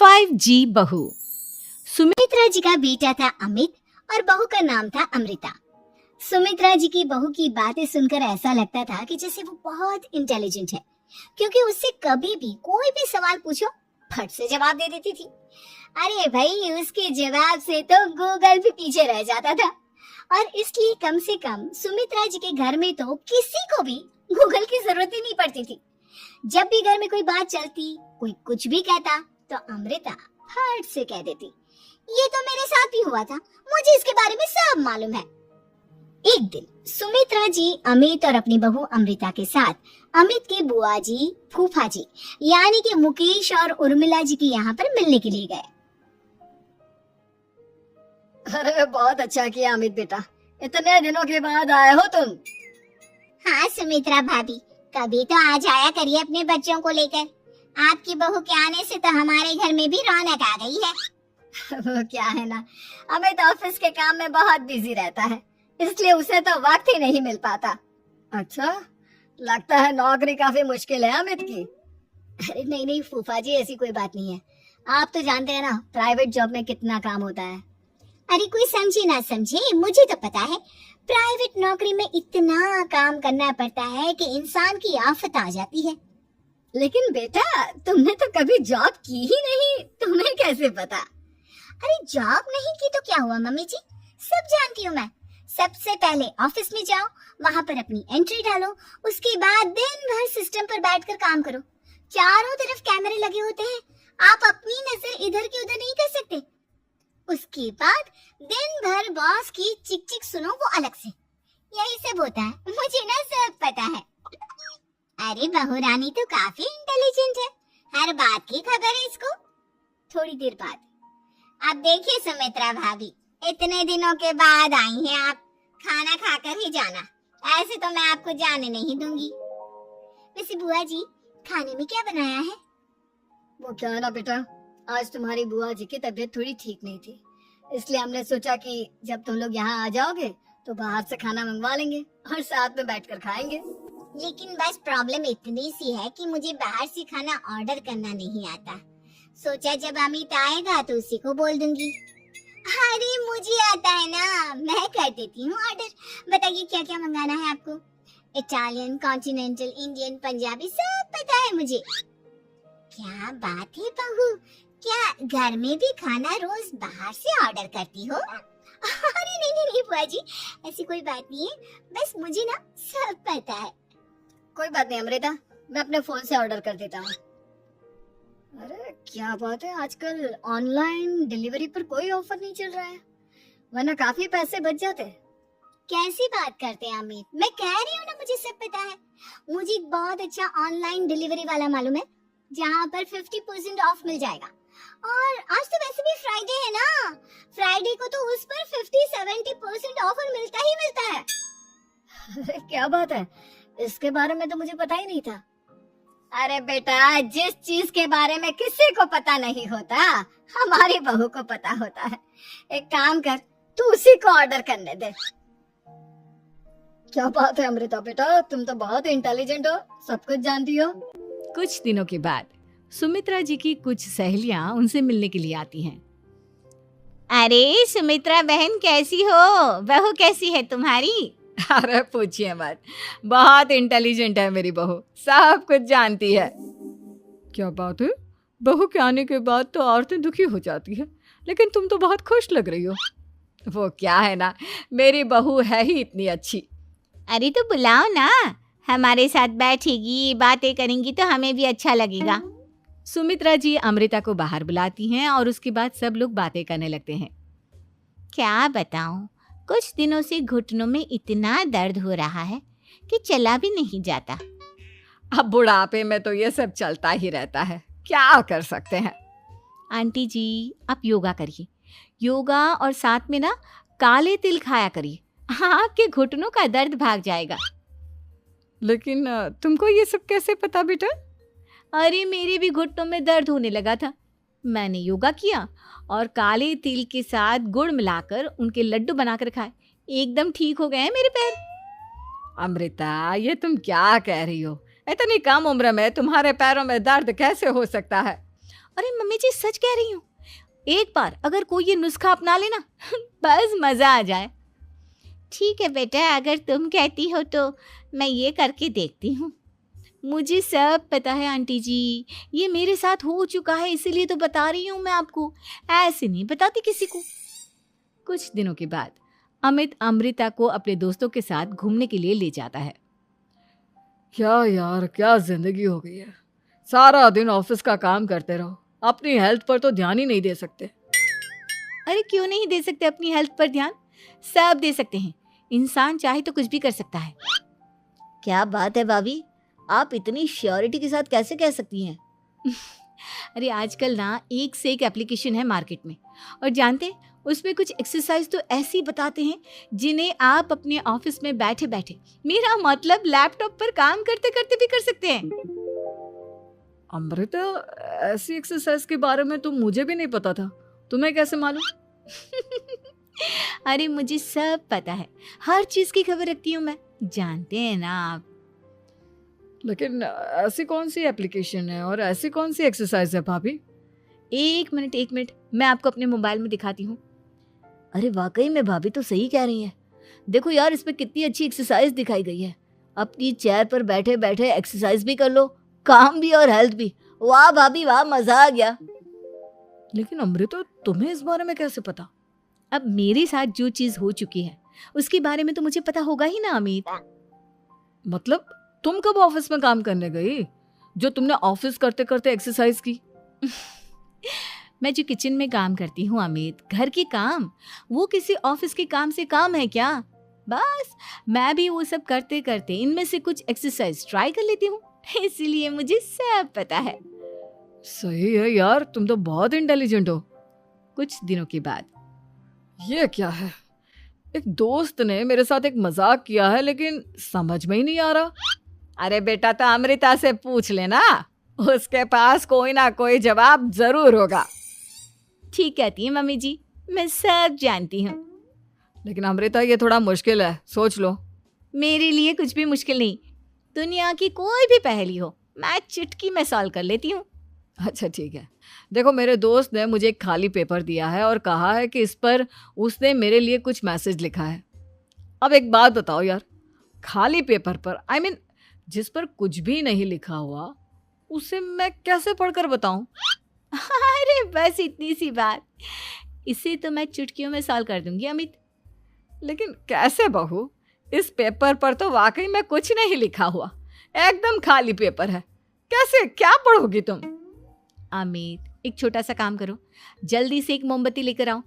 5G बहू। सुमित्रा जी का बेटा था अमित और बहू का नाम था अमृता। सुमित्रा जी की बहू की बातें सुनकर ऐसा लगता था कि जैसे वो बहुत इंटेलिजेंट है, क्योंकि उससे कभी भी कोई भी सवाल पूछो फट से जवाब दे देती थी। अरे भाई, उसके जवाब से तो गूगल भी पीछे रह जाता था। और इसलिए कम से कम सुमित्रा जी के घर में तो किसी को भी गूगल की जरूरत ही नहीं पड़ती थी। जब भी घर में कोई बात चलती, कोई कुछ भी कहता, तो अमृता फट से कह देती, ये तो मेरे साथ भी हुआ था, मुझे इसके बारे में सब मालूम है। एक दिन सुमित्रा जी अमित और अपनी बहू अमृता के साथ अमित के बुआ जी, फूफा जी यानी कि मुकेश और उर्मिला जी के यहाँ पर मिलने के लिए गए। अरे बहुत अच्छा किया अमित बेटा, इतने दिनों के बाद आए हो तुम। हाँ सुमित्रा भाभी, कभी तो आ जाया करिए अपने बच्चों को लेकर। आपकी बहू के आने से तो हमारे घर में भी रौनक आ गई है। वो क्या है ना, अमित ऑफिस के काम में बहुत बिजी रहता है, इसलिए उसे तो वक्त ही नहीं मिल पाता। अच्छा, लगता है नौकरी काफी मुश्किल है अमित की। अरे नहीं नहीं फूफा जी, ऐसी कोई बात नहीं है। आप तो जानते हैं ना प्राइवेट जॉब में कितना काम होता है। अरे कोई समझे ना समझे, मुझे तो पता है प्राइवेट नौकरी में इतना काम करना पड़ता है कि इंसान की आफत आ जाती है। लेकिन बेटा, तुमने तो कभी जॉब की ही नहीं, तुम्हें कैसे पता? अरे जॉब नहीं की तो क्या हुआ मम्मी जी, सब जानती हूँ मैं। सबसे पहले ऑफिस में जाओ, वहाँ पर अपनी एंट्री डालो, उसके बाद दिन भर सिस्टम पर बैठकर काम करो। चारों तरफ कैमरे लगे होते हैं, आप अपनी नजर इधर की उधर नहीं कर सकते। उसके बाद दिन भर बॉस की चिक चिक सुनो, वो अलग से। यही सब होता है, मुझे ना सब पता है। अरे बहू रानी तो काफी इंटेलिजेंट है, हर बात की खबर है इसको। थोड़ी देर बाद, अब देखिए सुमित्रा भाभी, इतने दिनों के बाद आई हैं आप, खाना खाकर ही जाना, ऐसे तो मैं आपको जाने नहीं दूंगी। वैसे बुआ जी, खाने में क्या बनाया है? वो क्या है ना बेटा, आज तुम्हारी बुआ जी की तबीयत थोड़ी ठीक नहीं थी, इसलिए हमने सोचा कि जब तुम लोग यहाँ आ जाओगे तो बाहर से खाना मंगवा लेंगे और साथ में बैठकर खाएंगे। लेकिन बस प्रॉब्लम इतनी सी है कि मुझे बाहर से खाना ऑर्डर करना नहीं आता। सोचा जब अमित आएगा तो उसी को बोल दूंगी। अरे मुझे आता है ना, मैं कर देती हूँ ऑर्डर। बताइए क्या क्या मंगाना है आपको? इटालियन, कॉन्टिनेंटल, इंडियन, पंजाबी, सब पता है मुझे। क्या बात है बहू, क्या घर में भी खाना रोज बाहर से ऑर्डर करती हो? अरे नहीं नहीं नहीं बुआ जी, ऐसी कोई बात नहीं है, बस मुझे ना सब पता है। कोई बात नहीं अमृता, मैं अपने फोन से ऑर्डर कर देता हूँ। अरे क्या बात है, आजकल ऑनलाइन डिलीवरी पर कोई ऑफर नहीं चल रहा है, वरना काफी पैसे बच जाते। कैसी बात करते हैं अमित, मैं कह रही हूँ ना मुझे सब पता है। मुझे एक बहुत अच्छा ऑनलाइन डिलीवरी वाला मालूम है, जहाँ पर 50% ऑफ मिल जाएगा। और आज तो वैसे भी फ्राइडे है ना, फ्राइडे को तो उस पर 50-70% ऑफर मिलता ही मिलता है। अरे क्या बात है, इसके बारे में तो मुझे पता ही नहीं था। अरे बेटा, जिस चीज के बारे में किसी को पता नहीं होता, हमारी बहू को पता होता है। एक काम कर, तू उसी को ऑर्डर करने दे। क्या बात है अमृता बेटा, तुम तो बहुत इंटेलिजेंट हो, सब कुछ जानती हो। कुछ दिनों के बाद सुमित्रा जी की कुछ सहेलियां उनसे मिलने के लिए आती हैं। अरे सुमित्रा बहन, कैसी हो? बहू कैसी है तुम्हारी? अरे पूछिए मत, बहुत इंटेलिजेंट है मेरी बहू, सब कुछ जानती है। क्या बात है, बहू के आने के बाद तो औरतें दुखी हो जाती है, लेकिन तुम तो बहुत खुश लग रही हो। वो क्या है ना, मेरी बहू है ही इतनी अच्छी। अरे तो बुलाओ ना, हमारे साथ बैठेगी, बातें करेंगी तो हमें भी अच्छा लगेगा। सुमित्रा जी अमृता को बाहर बुलाती हैं और उसके बाद सब लोग बातें करने लगते हैं। क्या बताऊं, कुछ दिनों से घुटनों में इतना दर्द हो रहा है कि चला भी नहीं जाता। अब बुढ़ापे में तो ये सब चलता ही रहता है, क्या कर सकते हैं। आंटी जी, आप योगा करिए, योगा और साथ में ना काले तिल खाया करिए, आपके घुटनों का दर्द भाग जाएगा। लेकिन तुमको ये सब कैसे पता बेटा? अरे मेरे भी घुटनों में दर्द होने लगा था, मैंने योगा किया और काले तिल के साथ गुड़ मिलाकर उनके लड्डू बनाकर खाए, एकदम ठीक हो गए हैं मेरे पैर। अमृता, ये तुम क्या कह रही हो? इतनी कम उम्र में तुम्हारे पैरों में दर्द कैसे हो सकता है? अरे मम्मी जी सच कह रही हूँ, एक बार अगर कोई ये नुस्खा अपना लेना बस मजा आ जाए। ठीक है बेटा, अगर तुम कहती हो तो मैं ये करके देखती हूँ। मुझे सब पता है आंटी जी, ये मेरे साथ हो चुका है, इसीलिए तो बता रही हूँ मैं आपको, ऐसे नहीं बताती किसी को। कुछ दिनों के बाद अमित अमृता को अपने दोस्तों के साथ घूमने के लिए ले जाता है। क्या यार, क्या जिंदगी हो गई है। सारा दिन ऑफिस का काम करते रहो, अपनी हेल्थ पर तो ध्यान ही नहीं दे सकते। अरे क्यों नहीं दे सकते अपनी हेल्थ पर ध्यान, सब दे सकते हैं। इंसान चाहे तो कुछ भी कर सकता है। क्या बात है भाभी, आप इतनी श्योरिटी के साथ कैसे कह सकती हैं? अरे आजकल ना एक से एक एप्लीकेशन है मार्केट में, और जानते हैं उसमें कुछ एक्सरसाइज तो ऐसी बताते हैं जिन्हें आप अपने ऑफिस में बैठे बैठे, मेरा मतलब लैपटॉप पर काम करते करते भी कर सकते हैं। अमृता, ऐसी एक्सरसाइज के बारे में तो मुझे भी नहीं पता था, तुम्हें कैसे मालूम? अरे मुझे सब पता है, हर चीज की खबर रखती हूँ मैं, जानते हैं ना आप। लेकिन ऐसी कौन सी एप्लीकेशन है और ऐसी कौन सी एक्सरसाइज है भाभी? एक मिनट, मैं आपको अपने मोबाइल में दिखाती हूँ। अरे वाकई में भाभी तो सही कह रही हैं। देखो यार, इसमें कितनी अच्छी एक्सरसाइज दिखाई गई है। अपनी चेयर पर बैठे बैठे एक्सरसाइज भी कर लो, काम भी और हेल्थ भी। वाह भाभी वाह, मजा आ गया। लेकिन अमृता, तुम्हें इस बारे में कैसे पता? अब मेरे साथ जो चीज हो चुकी है उसके बारे में तो मुझे पता होगा ही ना अमित। मतलब तुम कब ऑफिस में काम करने गई जो तुमने ऑफिस करते करते एक्सरसाइज की? मैं जो किचन में काम करती हूँ अमित, घर के काम, वो किसी ऑफिस के काम से काम है क्या? बस मैं भी वो सब करते करते इनमें से कुछ एक्सरसाइज ट्राई कर लेती हूँ, इसीलिए मुझे सब पता है। सही है यार, तुम तो बहुत इंटेलिजेंट हो। कुछ दिनों के बाद, ये क्या है, एक दोस्त ने मेरे साथ एक मजाक किया है लेकिन समझ में ही नहीं आ रहा। अरे बेटा, तो अमृता से पूछ लेना, उसके पास कोई ना कोई जवाब जरूर होगा। ठीक कहती है मम्मी जी, मैं सब जानती हूँ। लेकिन अमृता, ये थोड़ा मुश्किल है, सोच लो। मेरे लिए कुछ भी मुश्किल नहीं, दुनिया की कोई भी पहेली हो मैं चुटकी में सॉल्व कर लेती हूँ। अच्छा ठीक है, देखो मेरे दोस्त ने मुझे एक खाली पेपर दिया है और कहा है कि इस पर उसने मेरे लिए कुछ मैसेज लिखा है। अब एक बात बताओ यार, खाली पेपर पर, आई मीन जिस पर कुछ भी नहीं लिखा हुआ, उसे मैं कैसे पढ़कर बताऊं? अरे बस इतनी सी बात, इसे तो मैं चुटकियों में सॉल्व कर दूंगी अमित। लेकिन कैसे बहू, इस पेपर पर तो वाकई में कुछ नहीं लिखा हुआ, एकदम खाली पेपर है, कैसे, क्या पढ़ोगी तुम? अमित, एक छोटा सा काम करो, जल्दी से एक मोमबत्ती लेकर आओ।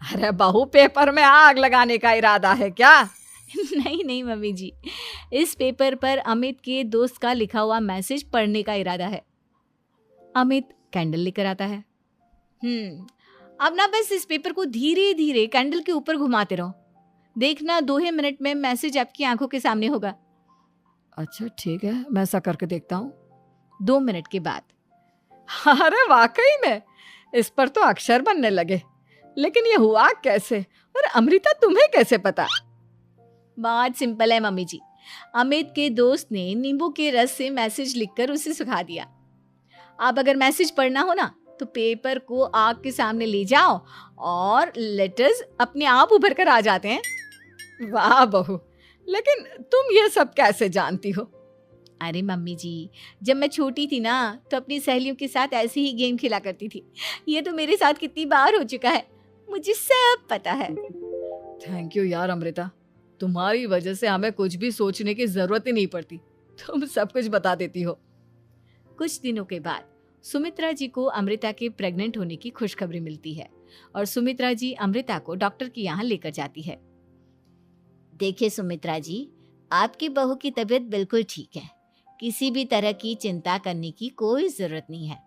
अरे बहू, पेपर में आग लगाने का इरादा है क्या? नहीं मम्मी जी, इस पेपर पर अमित के दोस्त का लिखा हुआ मैसेज पढ़ने का इरादा है। अमित कैंडल लेकर आता है। अब ना बस इस पेपर को धीरे धीरे कैंडल के ऊपर घुमाते रहो, देखना 2 ही मिनट में मैसेज आपकी आंखों के सामने होगा। अच्छा ठीक है, मैं ऐसा करके देखता हूँ। 2 मिनट के बाद, अरे वाकई में इस पर तो अक्षर बनने लगे, लेकिन ये हुआ कैसे? और अमृता, तुम्हें कैसे पता? बहुत सिंपल है मम्मी जी, अमित के दोस्त ने नींबू के रस से मैसेज लिखकर उसे सुखा दिया। आप अगर मैसेज पढ़ना हो ना तो पेपर को आग के सामने ले जाओ और लेटर्स अपने आप उभर कर आ जाते हैं। वाह बहू, लेकिन तुम ये सब कैसे जानती हो? अरे मम्मी जी, जब मैं छोटी थी ना तो अपनी सहेलियों के साथ ऐसे ही गेम खेला करती थी। ये तो मेरे साथ कितनी बार हो चुका है, मुझे सब पता है। थैंक यू यार अमृता, तुम्हारी वजह से हमें कुछ भी सोचने की जरूरत ही नहीं पड़ती, तुम सब कुछ बता देती हो। कुछ दिनों के बाद सुमित्रा जी को अमृता के प्रेग्नेंट होने की खुशखबरी मिलती है और सुमित्रा जी अमृता को डॉक्टर के यहाँ लेकर जाती है। देखिए सुमित्रा जी, आपकी बहू की तबीयत बिल्कुल ठीक है, किसी भी तरह की चिंता करने की कोई जरूरत नहीं है।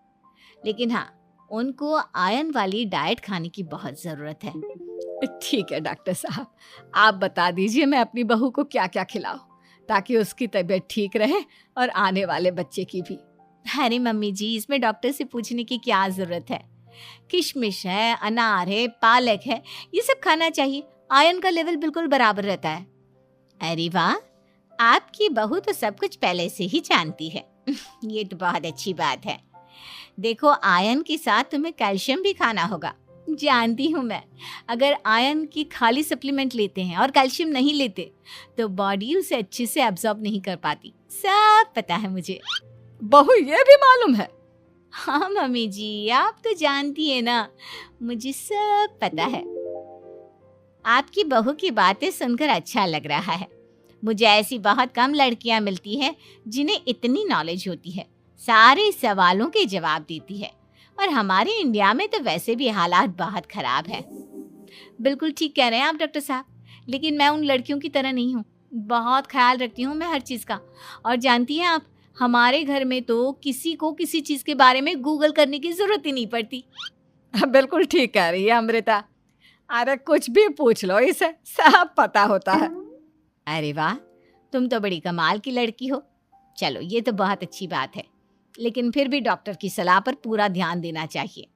लेकिन हाँ, उनको आयरन वाली डाइट खाने की बहुत जरूरत है। ठीक है डॉक्टर साहब, आप बता दीजिए मैं अपनी बहू को क्या क्या खिलाऊं ताकि उसकी तबीयत ठीक रहे और आने वाले बच्चे की भी। अरे मम्मी जी, इसमें डॉक्टर से पूछने की क्या जरूरत है, किशमिश है, अनार है, पालक है, ये सब खाना चाहिए, आयरन का लेवल बिल्कुल बराबर रहता है। अरे वाह, आपकी बहू तो सब कुछ पहले से ही जानती है। ये तो बहुत अच्छी बात है। देखो, आयरन के साथ तुम्हें कैल्शियम भी खाना होगा। जानती हूँ मैं, अगर आयरन की खाली सप्लीमेंट लेते हैं और कैल्शियम नहीं लेते तो बॉडी उसे अच्छे से एब्जॉर्ब नहीं कर पाती। सब पता है मुझे। बहू ये भी मालूम है? हाँ मम्मी जी, आप तो जानती है ना, मुझे सब पता है। आपकी बहू की बातें सुनकर अच्छा लग रहा है। मुझे ऐसी बहुत कम लड़कियां मिलती हैं जिन्हें इतनी नॉलेज होती है, सारे सवालों के जवाब देती है। और हमारे इंडिया में तो वैसे भी हालात बहुत खराब है। बिल्कुल ठीक कह रहे हैं आप डॉक्टर साहब, लेकिन मैं उन लड़कियों की तरह नहीं हूँ। बहुत ख्याल रखती हूँ मैं हर चीज़ का। और जानती हैं आप, हमारे घर में तो किसी को किसी चीज़ के बारे में गूगल करने की ज़रूरत ही नहीं पड़ती। बिल्कुल ठीक कह रही है अमृता। अरे कुछ भी पूछ लो, इसे सब पता होता है। अरे वाह, तुम तो बड़ी कमाल की लड़की हो। चलो, ये तो बहुत अच्छी बात है, लेकिन फिर भी डॉक्टर की सलाह पर पूरा ध्यान देना चाहिए।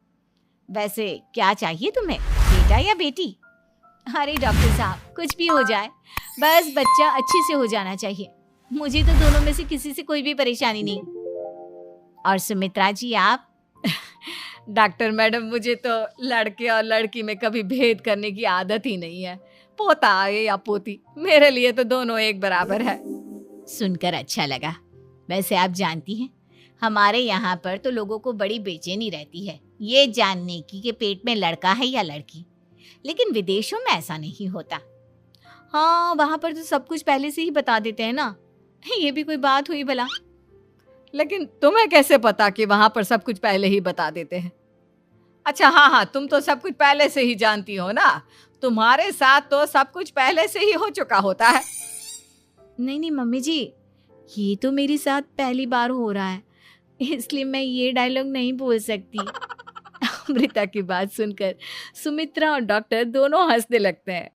वैसे क्या चाहिए तुम्हें, बेटा या बेटी? अरे डॉक्टर साहब, कुछ भी हो जाए, बस बच्चा अच्छे से हो जाना चाहिए। मुझे तो दोनों में से किसी से कोई भी परेशानी नहीं। और सुमित्रा जी, आप? डॉक्टर मैडम, मुझे तो लड़के और लड़की में कभी भेद करने की आदत ही नहीं है। पोता आए या पोती, मेरे लिए तो दोनों एक बराबर है। सुनकर अच्छा लगा। वैसे आप जानती हैं, हमारे यहाँ पर तो लोगों को बड़ी बेचैनी रहती है ये जानने की कि पेट में लड़का है या लड़की, लेकिन विदेशों में ऐसा नहीं होता। हाँ, वहाँ पर तो सब कुछ पहले से ही बता देते हैं ना। ये भी कोई बात हुई भला? लेकिन तुम्हें कैसे पता कि वहाँ पर सब कुछ पहले ही बता देते हैं? अच्छा हाँ, तुम तो सब कुछ पहले से ही जानती हो ना। तुम्हारे साथ तो सब कुछ पहले से ही हो चुका होता है। नहीं मम्मी जी, ये तो मेरे साथ पहली बार हो रहा है, इसलिए मैं ये डायलॉग नहीं बोल सकती। अमृता की बात सुनकर सुमित्रा और डॉक्टर दोनों हंसने लगते हैं।